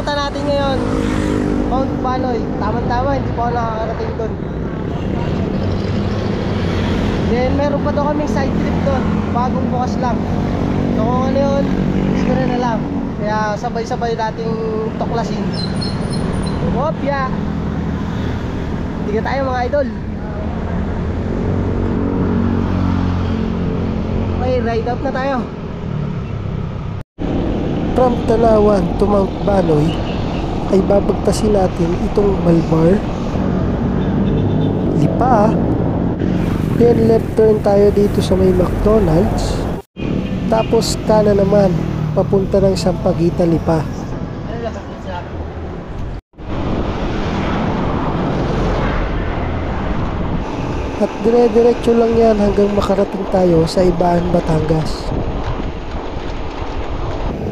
ruta natin ngayon, Mount Baloy. Tama-tama, hindi pa ako nakakarating doon. Then meron pa daw kaming side trip doon, bagong bukas lang. So kung ano yun, hindi ko rin alam. Kaya sabay-sabay nating tuklasin. Opya! Hindi ka tayo mga idol. Okay, ride up na tayo. From Tanawan to Mount Baloy ay babagtasin natin itong Malbar, Lipa. Then left turn tayo dito sa may McDonald's. Tapos kanan naman papunta ng Sampaguita, Lipa. At dire-diretso lang yan hanggang makarating tayo sa Ibaan, Batangas.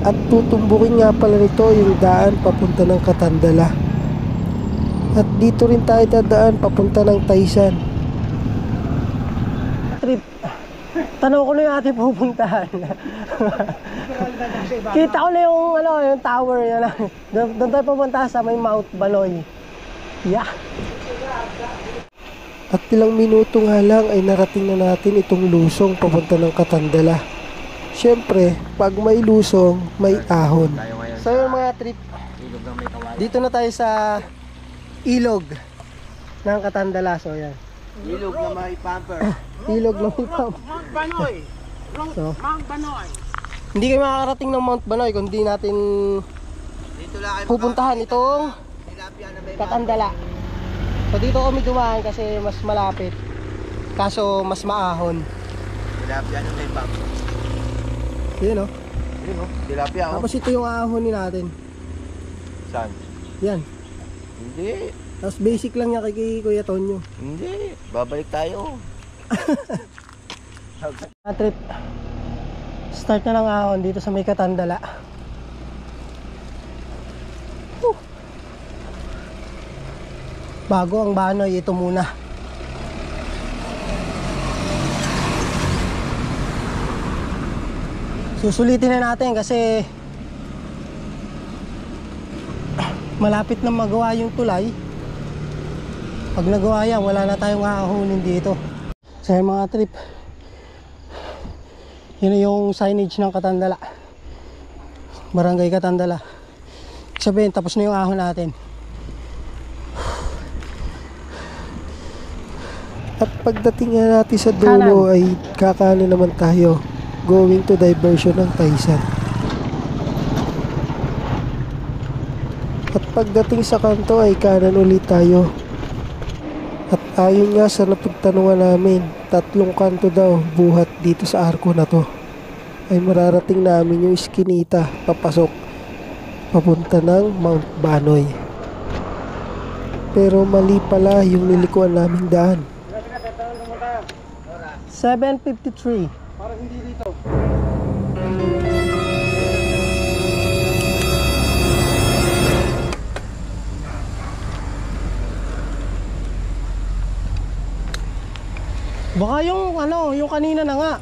At tutumbukin nga pala nito yung daan papunta ng Katandala. At dito rin tayo dadaan papunta ng Taysan. Trip. Tanong ko na yung ating pupuntahan. Kita ko na yung tower yan. Doon tayo pupunta sa may Mount Baloy. Yeah. At ilang minuto nga lang ay narating na natin itong lusong papunta ng Katandala. Siyempre, pag may lusong, may ahon. So yung mga trip, dito na tayo sa ilog ng Katandala. So yan. Ilog na may pamper. Ilog ng Mount Banoy. So, Mount Banoy. hindi kayo makakarating ng Mount Banoy kung di natin Dito lang kayo pupuntahan itong tilapia na may Katandala. So dito kami dumaan kasi mas malapit. Kaso mas maahon. tilapia na may pamper. Yun o. Yun o, tilapia o. Tapos ito yung ahonin natin. Saan? Yan. Hindi. Tapos basic lang niya kay Kuya Tonyo. Hindi. Babalik tayo. Trip. Start na ng ahon dito sa may Katandala. Bago ang Banoy, ito muna. Susulitin na natin kasi malapit na magawa yung tulay. Pag nagawa yan, wala na tayong aahunin dito. So yung mga trip, yun yung signage ng Katandala, Barangay Katandala. Sabihin, tapos na yung ahon natin. At pagdating nga natin sa dulo ay kakanan naman tayo, going to diversion ng Taysan. At pagdating sa kanto ay kanan ulit tayo. At ayon nga sa napagtanungan namin, 3 kanto daw buhat dito sa arko na to. Ay mararating namin yung Eskinita papasok papunta ng Mount Banoy. Pero mali pala yung nilikuan naming daan. 7:53. Parang hindi dito. Baka yung yung kanina na nga.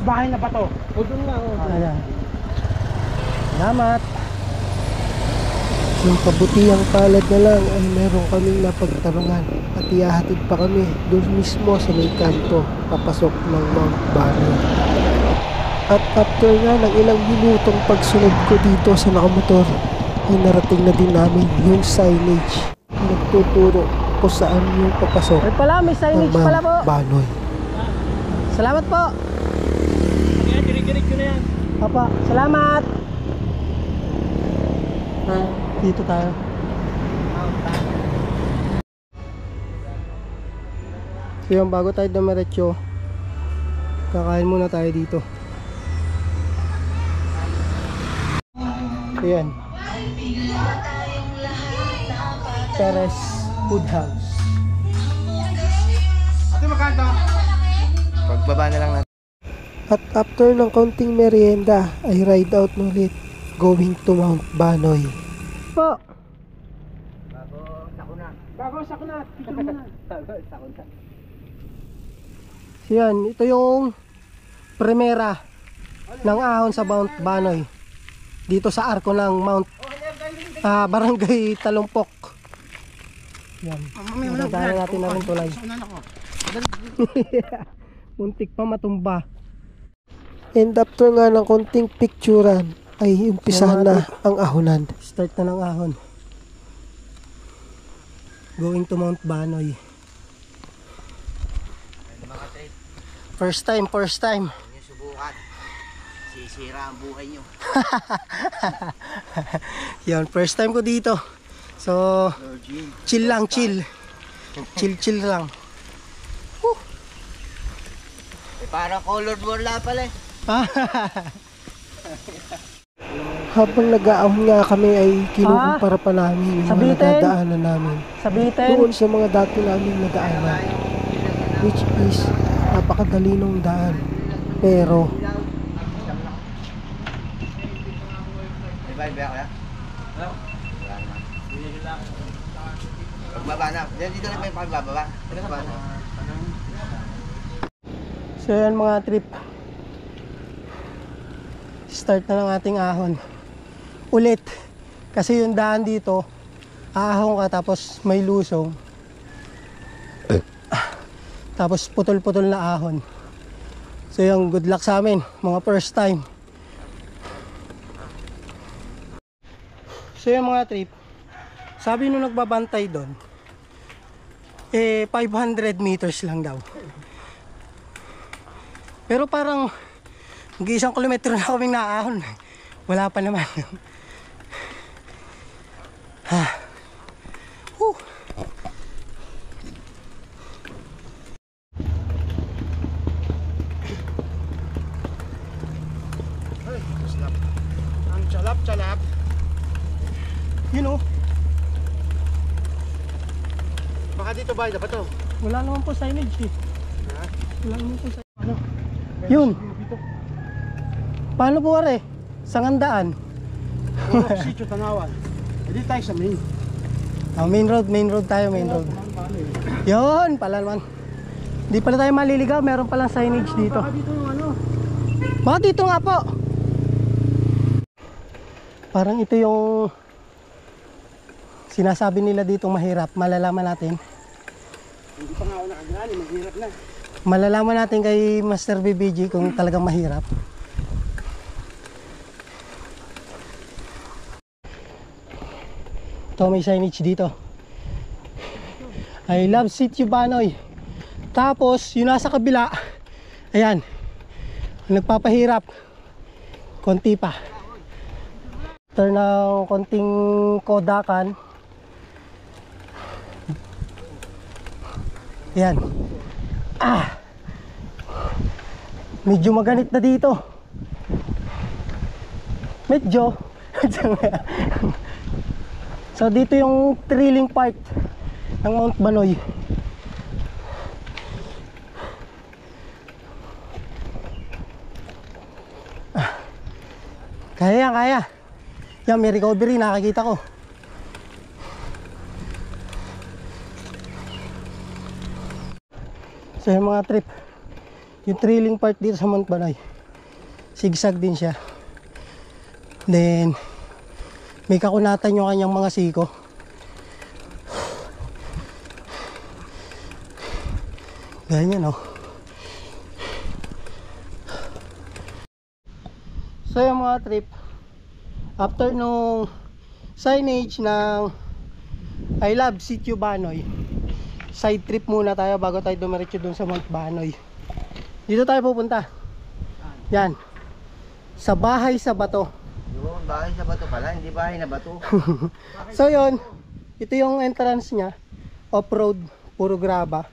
Bahay na ba to? O doon na. Ayan. Salamat. Yung kabutihang palad na lang ay meron kaming napagtanungan at ihahatid pa kami doon mismo sa may kanto papasok ng Mount Banoy. At after nga ng ilang minutong pagsunod ko dito sa nakamotor ay narating na din namin yung signage na nagtuturo kung saan yung papasok Ay pala, may ng signage pala po. Mount Banoy. Salamat po. Ayan, dirig-dirig ko na yan. Papa, salamat. Dito tayo. So yung bago tayo dumiretso, kakain muna tayo dito. Ayan. Perez Food House. Ate, magkano? Pagbaba na lang natin. At after ng kaunting merienda ay ride out na ulit going to Mount Banoy. Po. Bago sakunat. So yan, ito yung primera ng ahon sa Mount Banoy. dito sa arko ng Mount Barangay Talumpok. Yan. Nadaanan natin na rin tulay. Muntik pa matumba. And after nga ng konting picturean ay umpisahan na ang ahonan. Start na ng ahon. Going to Mount Banoy. First time. Yung subukan. Sisira ang buhay nyo. Yan, first time ko dito. So, chill lang, chill. Chill lang. Parang colored wala pala eh. Habang nag-aahon nga kami ay kinukumpara pa namin yung mga nadadaanan namin doon sa mga dati namin nadaanan, which is napakadali nung daan, pero Pagbaba na. Dito na pa yung pagbaba. Pagbaba na. so yan mga trip, start na ng ating ahon ulit kasi yung daan dito ahon ka tapos may lusong tapos putol-putol na ahon. So yung good luck sa amin mga first time. So yung mga trip, sabi nung nagbabantay doon 500 meters lang daw. Pero parang mag-1 kilometro na kaming naahon. Wala pa naman. Ang chalap. You know, Baka dito ba? Dapat to. wala naman po signage eh. Wala naman po signage. Ano? Yun. Paano po are? Sangandaan. Sitio Tanawan. Hindi tayo sa main. Main road tayo, main road. Yun, pala naman. Hindi pala tayo maliligaw, meron palang signage dito. Baka dito yung ano. Baka dito nga po. Parang ito yung sinasabi nila dito mahirap. Malalaman natin. Hindi pa nga ako nakagrani. Maghirap na. Malalaman natin kay Master BBG kung talagang mahirap. Ito may signage dito. I love Sitio Banoy. Tapos yung nasa kabila, ayan, nagpapahirap. Konti pa. After ng konting kodakan, ayan. Medyo maganit na dito. Medyo. So dito yung thrilling part ng Mount Banoy. Kaya. Yan, may recovery, nakakita ko. So yung mga trip, yung thrilling part dito sa Mount Banoy, zigzag din siya. Then may kakunatan yung kanyang mga siko. Ganyan oh. So yung mga trip, after nung signage ng I love Sitio Banoy, side trip muna tayo bago tayo dumiretso dun sa Mount Banoy. Dito tayo pupunta. Yan. Sa bahay sa bato. Yung bahay sa bato pala. Hindi bahay na bato. So yon, ito yung entrance niya. Off-road, puro graba.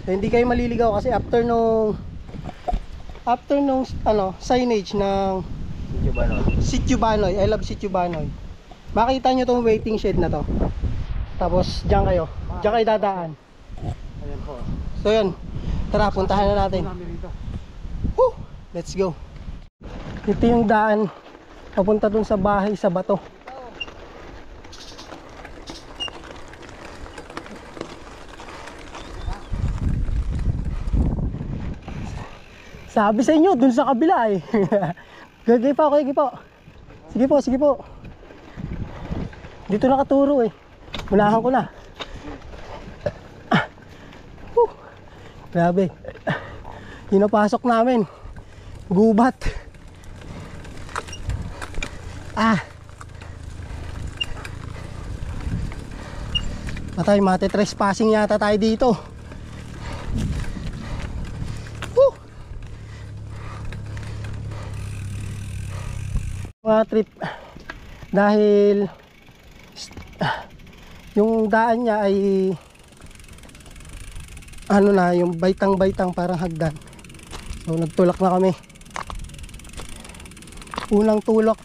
So hindi kayo maliligaw kasi after nung ano, signage ng Sitio Banoy. Sitio Banoy, I love Sitio Banoy. Makita nyo tong waiting shed na to. Tapos diyan kayo dadaan. Ayan po. So yun, tara puntahan na natin. Woo! Let's go. Ito yung daan papunta dun sa bahay sa bato. Sabi sa inyo dun sa kabila eh. Gagay pa, okay po. Sige po, sige po. Dito nakaturo eh. Unahan ko na. Grabe. Yung napasok namin. Gubat. Patay, mate-trespassing yata tayo dito. Mga trip. Dahil yung daan niya ay ano na, yung baitang-baitang parang hagdan. So nagtulak na kami. Unang tulak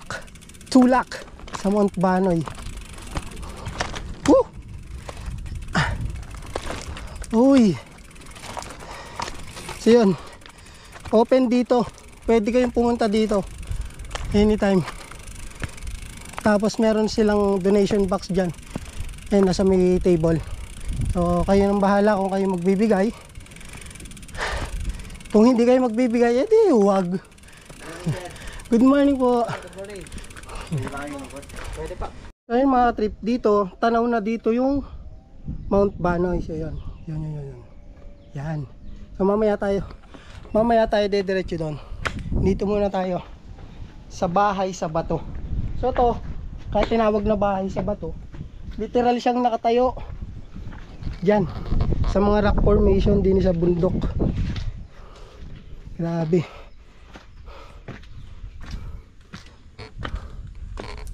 sa Mount Banoy. Uy. So yun, open dito. Pwede kayong pumunta dito anytime. Tapos meron silang donation box dyan. Ayun, nasa may table. So kayo nang bahala kung kayo magbibigay. Kung hindi kayo magbibigay, edi huwag. Good morning po. Pwede pa. Ayun mga trip, dito tanaw na dito yung Mount Banoy. So yun. Yan. So mamaya tayo dediretso doon. Dito muna tayo sa bahay sa bato. So to, kahit tinawag na bahay sa bato, literal siyang nakatayo diyan sa mga rock formation din sa bundok. Grabe.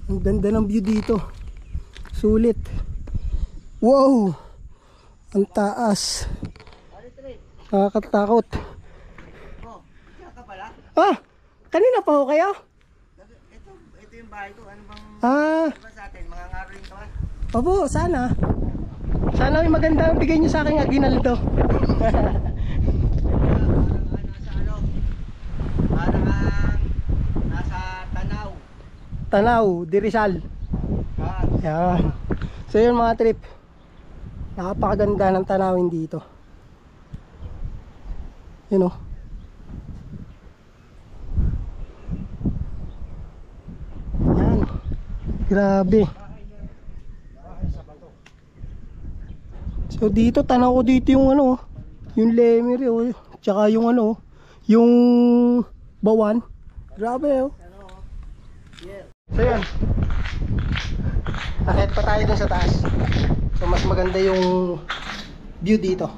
Ang ganda ng view dito. Sulit. Wow! Ang taas. Nakakatakot. Kanina pa ho kayo? Ito yung bahay ko. Ano bang diba sa atin? Mga ngaroling ka ba? Opo, sana. Sana may maganda ang bigay nyo sa akin aginaldo. Parang nasa Tanaw. Tanaw, di Rizal. Yan. So yun mga trip. Napakaganda ng tanawin dito. You know. Yan. Grabe. So dito tanaw ko dito yung ano, yung Lemery oh, tsaka yung ano, yung Bawan. Grabe oh. So yun. Akit pa tayo dun sa taas. So mas maganda yung view dito.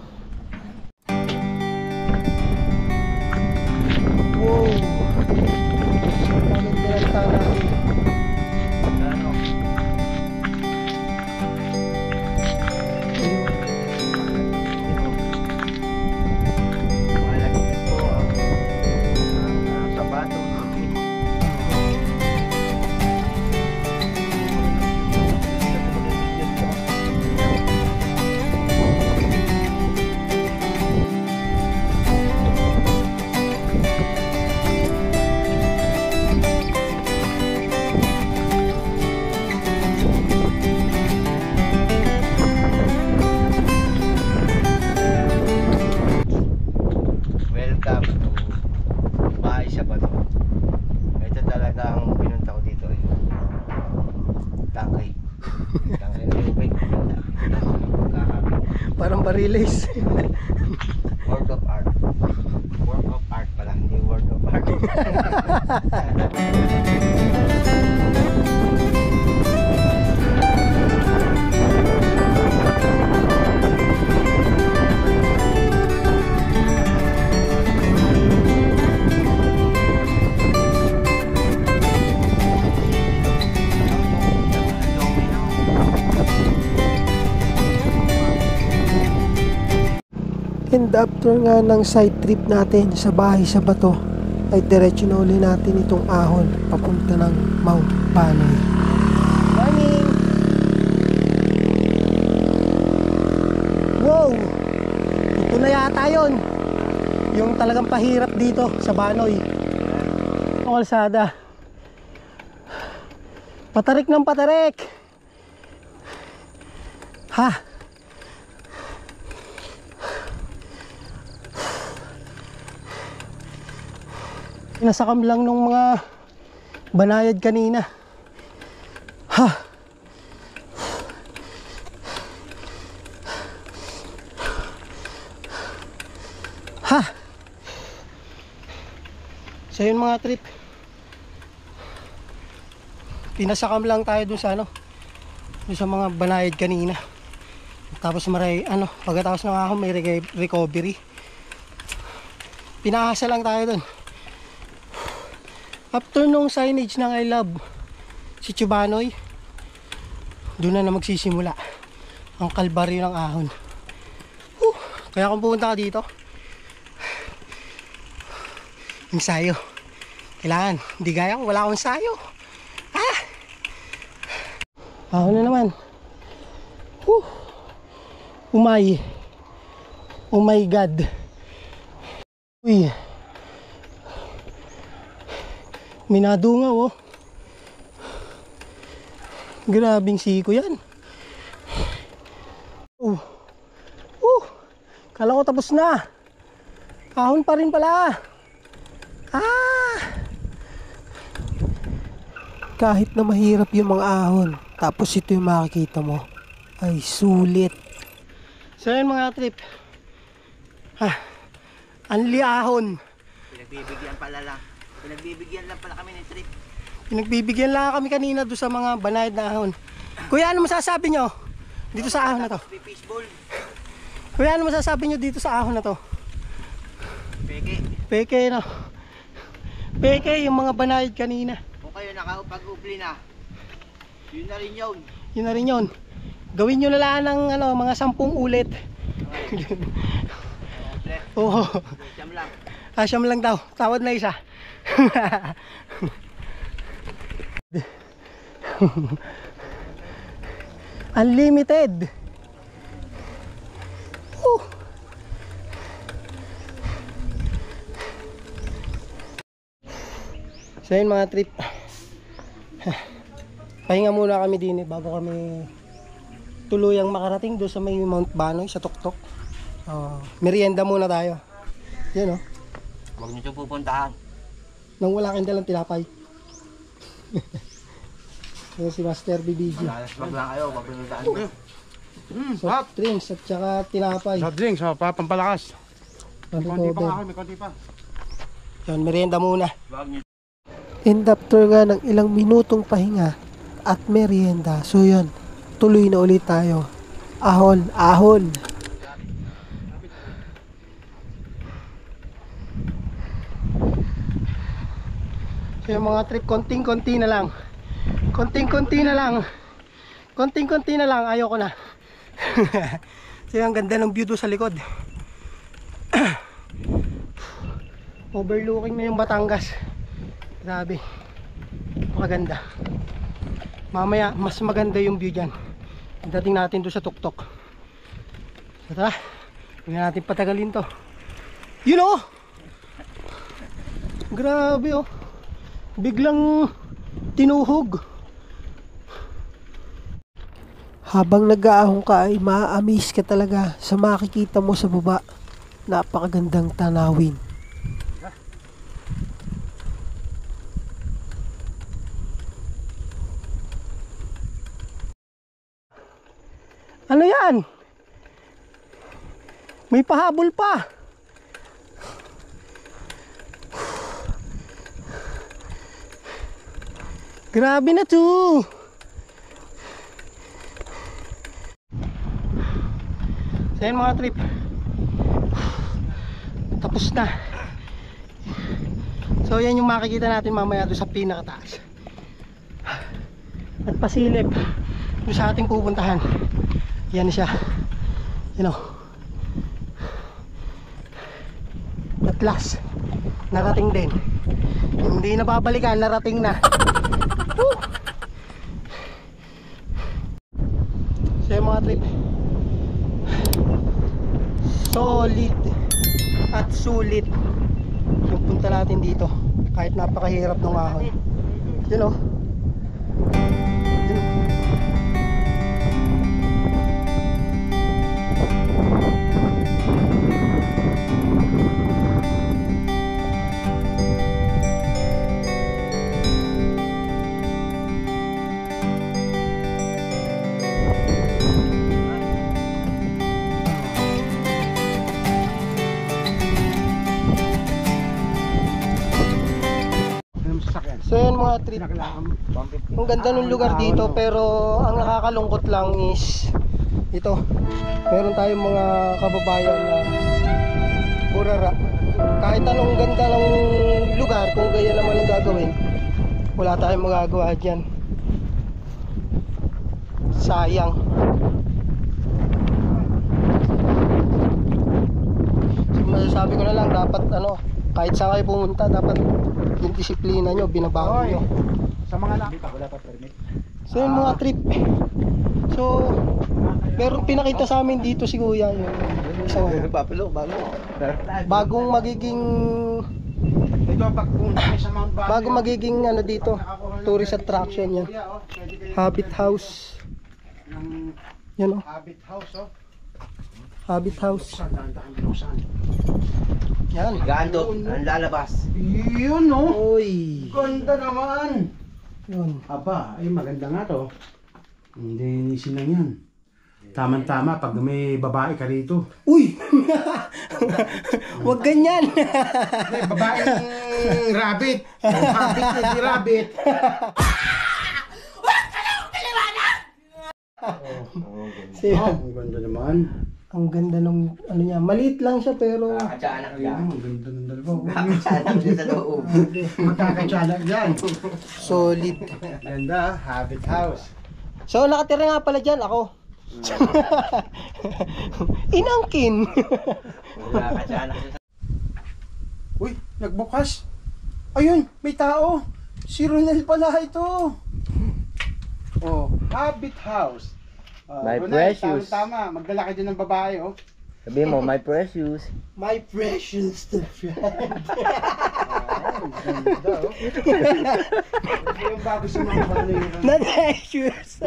Wow. Maganda ang tanawin. Parang bariles. Work of art. Work of art pala, hindi work of art. And after nga ng side trip natin sa bahay sa bato, ay diretso na uli natin itong ahon papunta ng Mount Banoy. Morning! Wow! Ito na yata yun. Yung talagang pahirap dito sa Banoy. Ang kalsada. Patarik ng patarik! Ha! Nasakam lang nung mga banayad kanina. Ha. Ha. So yun mga trip. Pinasakam lang tayo dun sa dun sa mga banayad kanina. Tapos pagkatapos ng ahon may recovery. Pinahasa lang tayo dun. After nung signage ng I Love si Chubanoy, doon na magsisimula ang kalbaryo ng ahon. Kaya kung pupunta ka dito, ensayo. Kailangan, hindi gaya ko, wala akong ensayo. Ahon na naman. Oh my God. Uy. Minadungaw, oh. Grabing siko yan. Kala ko tapos na. Ahon pa rin pala. Kahit na mahirap yung mga ahon, tapos ito yung makikita mo, ay sulit. So yun mga trip. Anli ahon. Pinagbibigyan lang pala kami ng trip. Pinagbibigyan lang kami kanina doon sa mga banayad na ahon. Kuya, ano masasabi nyo dito sa ahon na to? Fishball. Kuya, ano masasabi nyo dito sa ahon na to? Peke. Peke, no? Peke yung mga banayad kanina. Kung kayo nakapag-upli na, yun na rin yun. Yun na rin yun. Gawin nyo na lang ng mga 10 ulit. Oo. Siyam lang. Siyam lang daw. Tawad na isa. Unlimited. So yun mga trip. Pahinga muna kami din bago kami tuluyang makarating doon sa may Mount Banoy sa Tuktok. Merienda muna tayo. Yan, oh. Huwag nyo ito pupuntahan. Nang wala kang dalang tinapay. Yan si Master BBG. Wag lang kayo, wag pinuntahan nyo. Soft drinks at saka tinapay. Soft drinks, pampalakas. May konti pa nga, may konti pa. Yan, merienda muna. Wag nyo. And after nga ng ilang minutong pahinga at merienda, so yun, tuloy na ulit tayo. Ahon. So yung mga trip, konting-konti na lang. Konting-konti na lang, ayoko na. So yung ganda ng view doon sa likod. Overlooking na yung Batangas. Grabe, maganda. Mamaya mas maganda yung view dyan. Dating natin doon sa Tuktok. So tara, hindi natin patagalin to. You know, grabe, oh. Biglang tinuhog. Habang nag-aahon ka ay ma-amaze ka talaga sa makikita mo sa baba. Napakagandang tanawin. Ano yan? May pahabol pa. Grabe na to. So yan mga trip, tapos na. So yan yung makikita natin mamaya doon sa pinakataas. At pasilip doon sa ating pupuntahan. Yan siya. You know. At last, narating din. Hindi na babalikan, narating na. Woo! So yung mga trip, solid at sulit yung punta natin dito. Kahit napakahirap ng ahon. You know. mga trip. Ang ganda ng lugar dito, pero ang nakakalungkot lang is ito. Meron tayong mga kababayan na burara. Kahit anong ganda ng lugar, kung ganyan naman ang gagawin, wala tayong magagawa dyan. Sayang. So, masasabi ko na lang, dapat ano, kahit saan kayo pumunta, dapat yung disiplina nyo, binabago nyo. Sa mga lang. Wala pa permit. So yung mga trip. So, pero pinakita sa amin dito si Kuya yung isang Papalo, bago. bagong magiging Ito pag pumunta kayo sa Mount Bali. bagong magiging ano dito, tourist attraction yan. Habit House. Ng Yan oh, Habit House, oh. Habit House. Saan daan binuksan? Yan. Gando, ang lalabas. Yun, oh. Oy. Ganda naman. Yun. Aba, ay maganda nga to. Hindi nisin lang yan. Tama-tama pag may babae ka rito. Uy. Wag ganyan. Hindi, babaeng rabbit. Habit na di rabbit. Si, Ang ganda naman. ang ganda nung ano niya. Maliit lang siya pero Kakatsanak Ayun, yan. ang ganda ng dalawa. Kakatsanak din sa loob. Magkakatsalag dyan. solid. Ganda, Habit House. So nakatira nga pala dyan ako. Inangkin. Kakatsanak din sa Uy, nagbukas. Ayun, may tao. Si Ronel pala ito. Oh, Habit House. My Ronel, precious. Tama, magdala ka dyan ng babae, oh. Sabi mo, my precious. My precious friend. Ganda, oh. Ito yung bago sa mga balo yun. Not precious.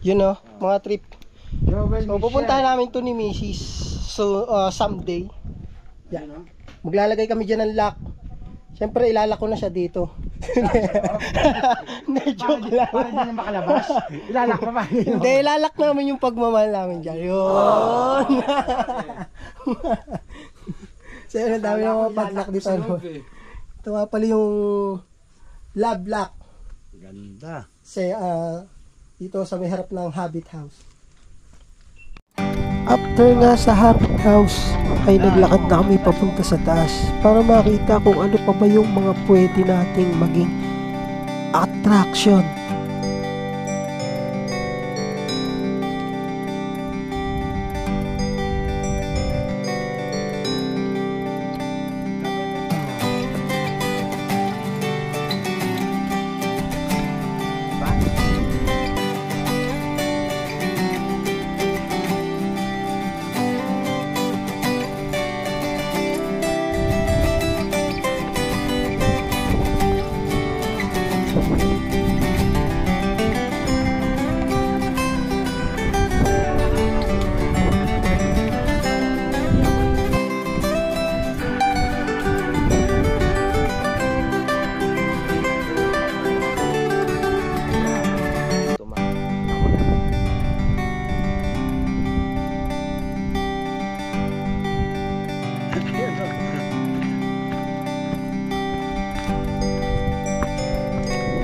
Yun know, mga trip. Joel So pupuntahan namin to ni Mrs. So someday. Yan, oh. Maglalagay kami dyan ng lock. Siyempre ilalak ko na siya dito. Hindi, joke lang. Para hindi na makalabas. Ilalak pa ba? Hindi, ilalak namin yung pagmamahal namin dyan. Yun. So yun, ang dami na mga padlock dito. Ano. Ito nga pala yung love lock. Ganda. Kasi dito sa may harap ng Habit House. After nga sa Habit House ay naglakad na kami papunta sa taas para makita kung ano pa ba yung mga pwede nating maging attraction.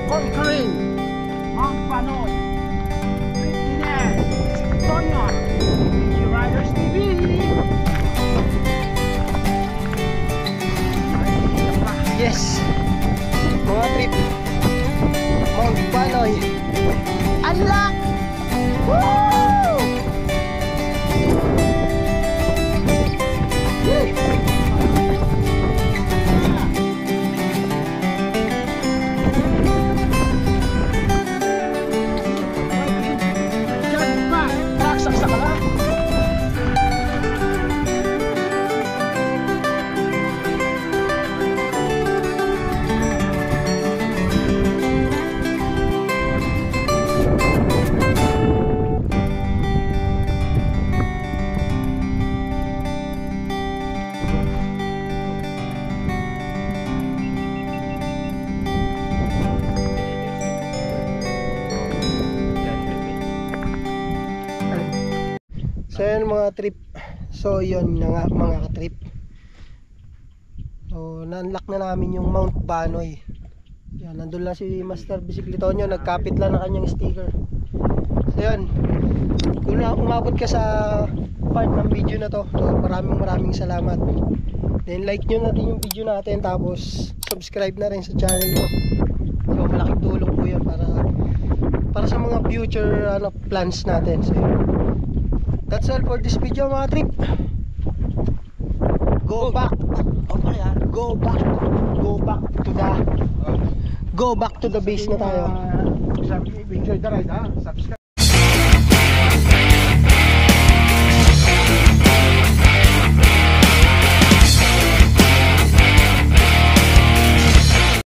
Conquering Mount Panoy. Fitness. Tonyo. Mickey Riders TV. Yes! Mga trip Mount Panoy Unlock! Woo! Diyan pa. Saksak ka lang. trip. So yun na nga mga ka-trip. So na-unlock na namin yung Mount Banoy. Yan, nandun lang si Master Bicicletonyo, nagkapit lang na kanyang sticker. So yun, kung umabot ka sa part ng video na to, so maraming salamat. Then like nyo na din yung video natin, tapos subscribe na rin sa channel ko. So malaking tulong po yan para sa mga future plans natin. So that's all for this video mga trip. Go back to the base na tayo. Enjoy the ride ha. Subscribe.